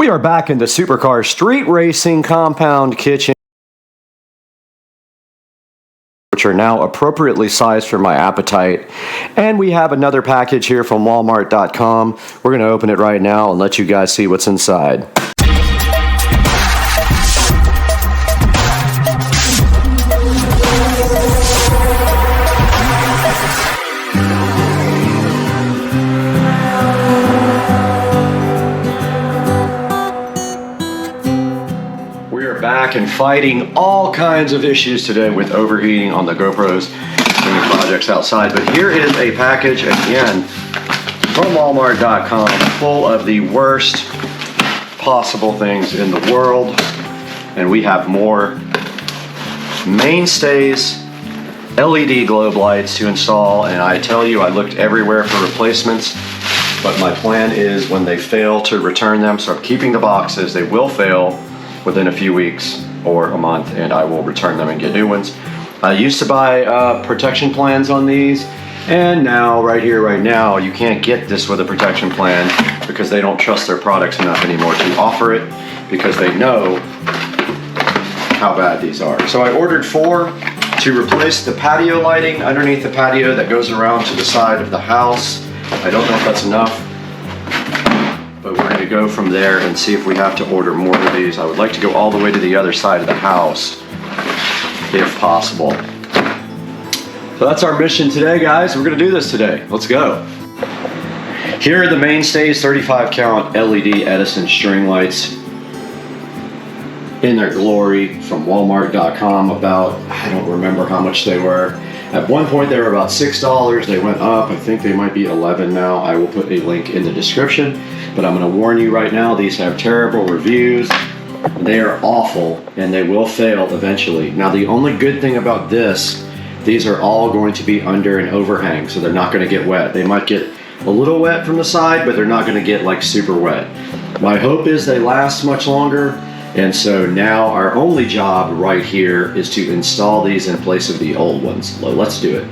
We are back in the Supercar Street Racing Compound Kitchen, which are now appropriately sized for my appetite. And we have another package here from Walmart.com. We're going to open it right now and let you guys see what's inside. Back and fighting all kinds of issues today with overheating on the GoPros doing projects outside. But here is a package again from Walmart.com full of the worst possible things in the world. And we have more Mainstays LED globe lights to install. And I tell you, I looked everywhere for replacements, but my plan is when they fail to return them. So I'm keeping the boxes. They will fail within a few weeks or a month, and I will return them and get new ones. I used to buy protection plans on these, and now, right here, right now, you can't get this with a protection plan because they don't trust their products enough anymore to offer it because they know how bad these are. So I ordered 4 to replace the patio lighting underneath the patio that goes around to the side of the house. I don't know if that's enough, but we're going to go from there and see if we have to order more of these. I would like to go all the way to the other side of the house, if possible. So that's our mission today, guys. We're going to do this today. Let's go. Here are the Mainstays 35 count LED Edison string lights in their glory from Walmart.com. About, I don't remember how much they were. At one point they were about $6. They went up. I think they might be $11 now. I will put a link in the description. But I'm going to warn you right now, these have terrible reviews. They are awful, and they will fail eventually. Now, the only good thing about this, these are all going to be under an overhang, so they're not going to get wet. They might get a little wet from the side, but they're not going to get like super wet. My hope is they last much longer, and so now our only job right here is to install these in place of the old ones. So let's do it.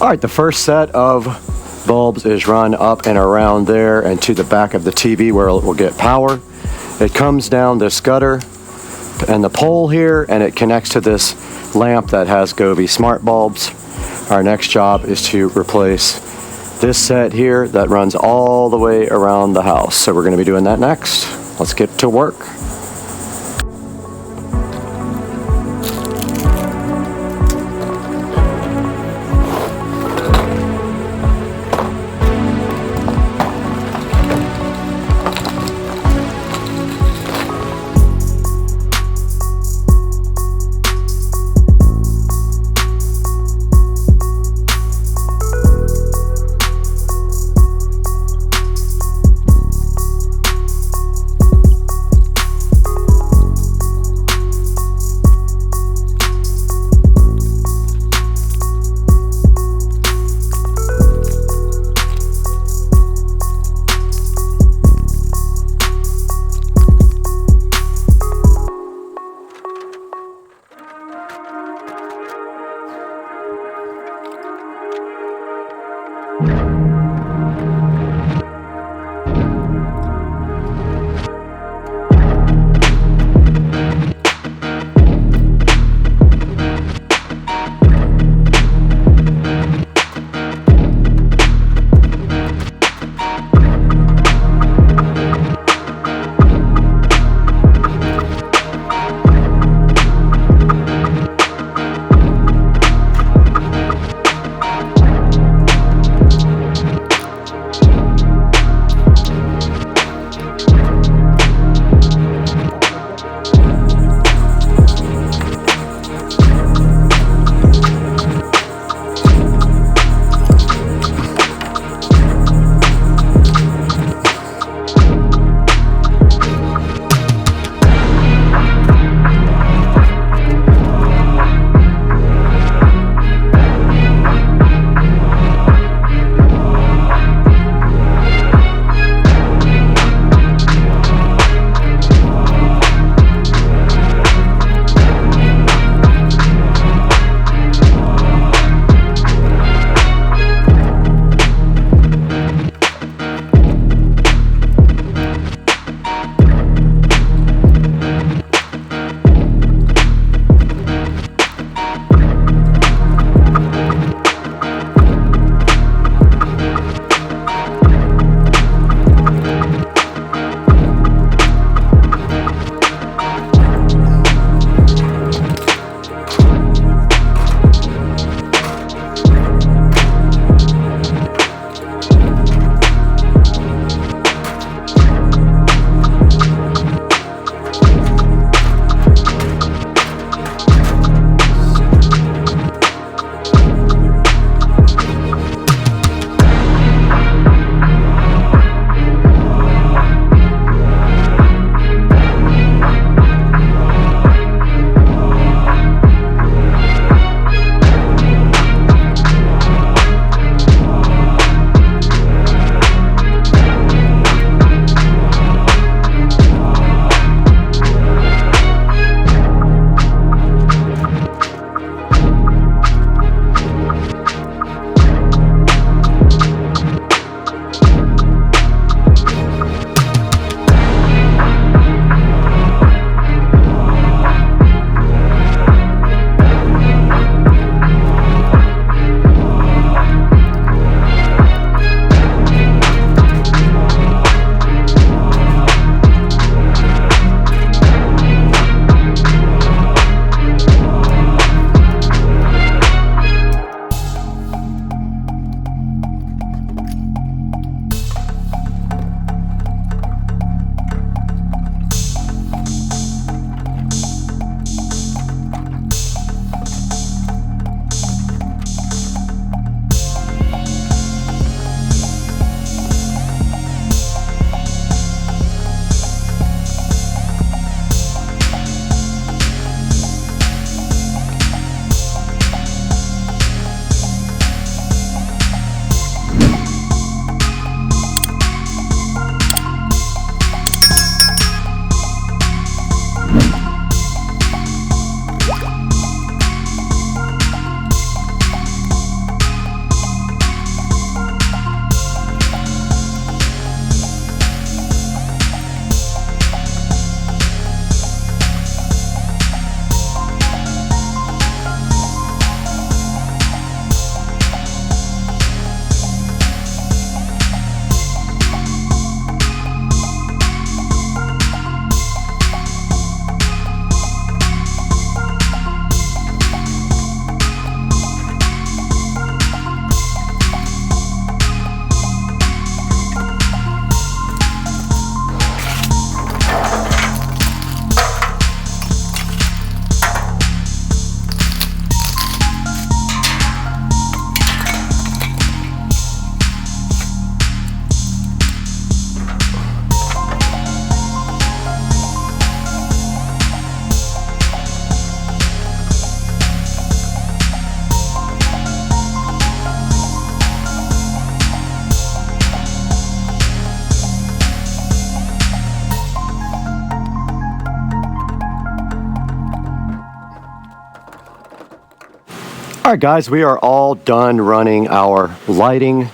All right, the first set of bulbs is run up and around there and to the back of the TV where it will get power. It comes down this gutter and the pole here, and it connects to this lamp that has Govee smart bulbs. Our next job is to replace this set here that runs all the way around the house. So we're going to be doing that next. Let's get to work. All right, guys, we are all done running our lighting,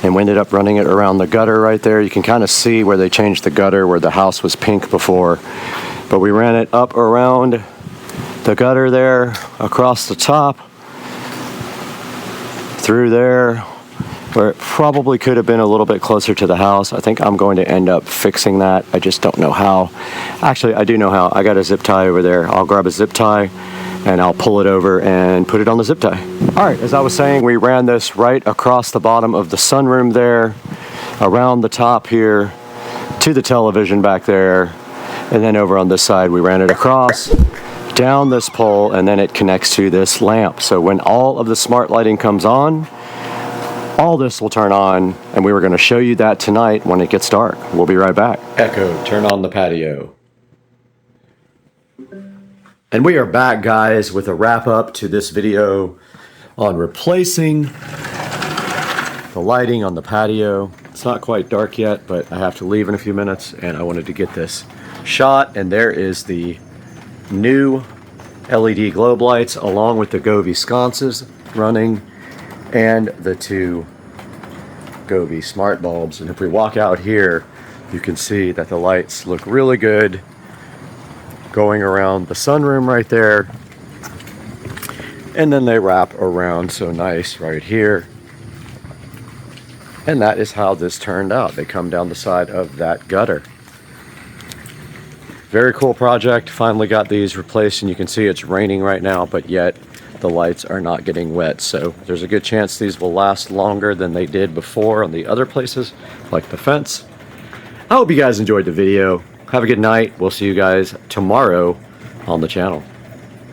and we ended up running it around the gutter right there. You can kind of see where they changed the gutter, where the house was pink before. But we ran it up around the gutter there, across the top, through there, where it probably could have been a little bit closer to the house. I think I'm going to end up fixing that. I just don't know how. Actually, I do know how. I got a zip tie over there. I'll grab a zip tie and I'll pull it over and put it on the zip tie. All right, as I was saying, we ran this right across the bottom of the sunroom there, around the top here, to the television back there, and then over on this side, we ran it across, down this pole, and then it connects to this lamp. So when all of the smart lighting comes on, all this will turn on, and we were gonna show you that tonight when it gets dark. We'll be right back. Echo, turn on the patio. And we are back, guys, with a wrap up to this video on replacing the lighting on the patio. It's not quite dark yet, but I have to leave in a few minutes, and I wanted to get this shot. And there is the new LED globe lights along with the Govee sconces running and the two Govee smart bulbs. And if we walk out here, you can see that the lights look really good going around the sunroom right there, and then they wrap around so nice right here. And that is how this turned out. They come down the side of that gutter. Very cool project. Finally got these replaced, and you can see it's raining right now, but yet the lights are not getting wet. So there's a good chance these will last longer than they did before on the other places, like the fence. I hope you guys enjoyed the video. Have a good night. We'll see you guys tomorrow on the channel.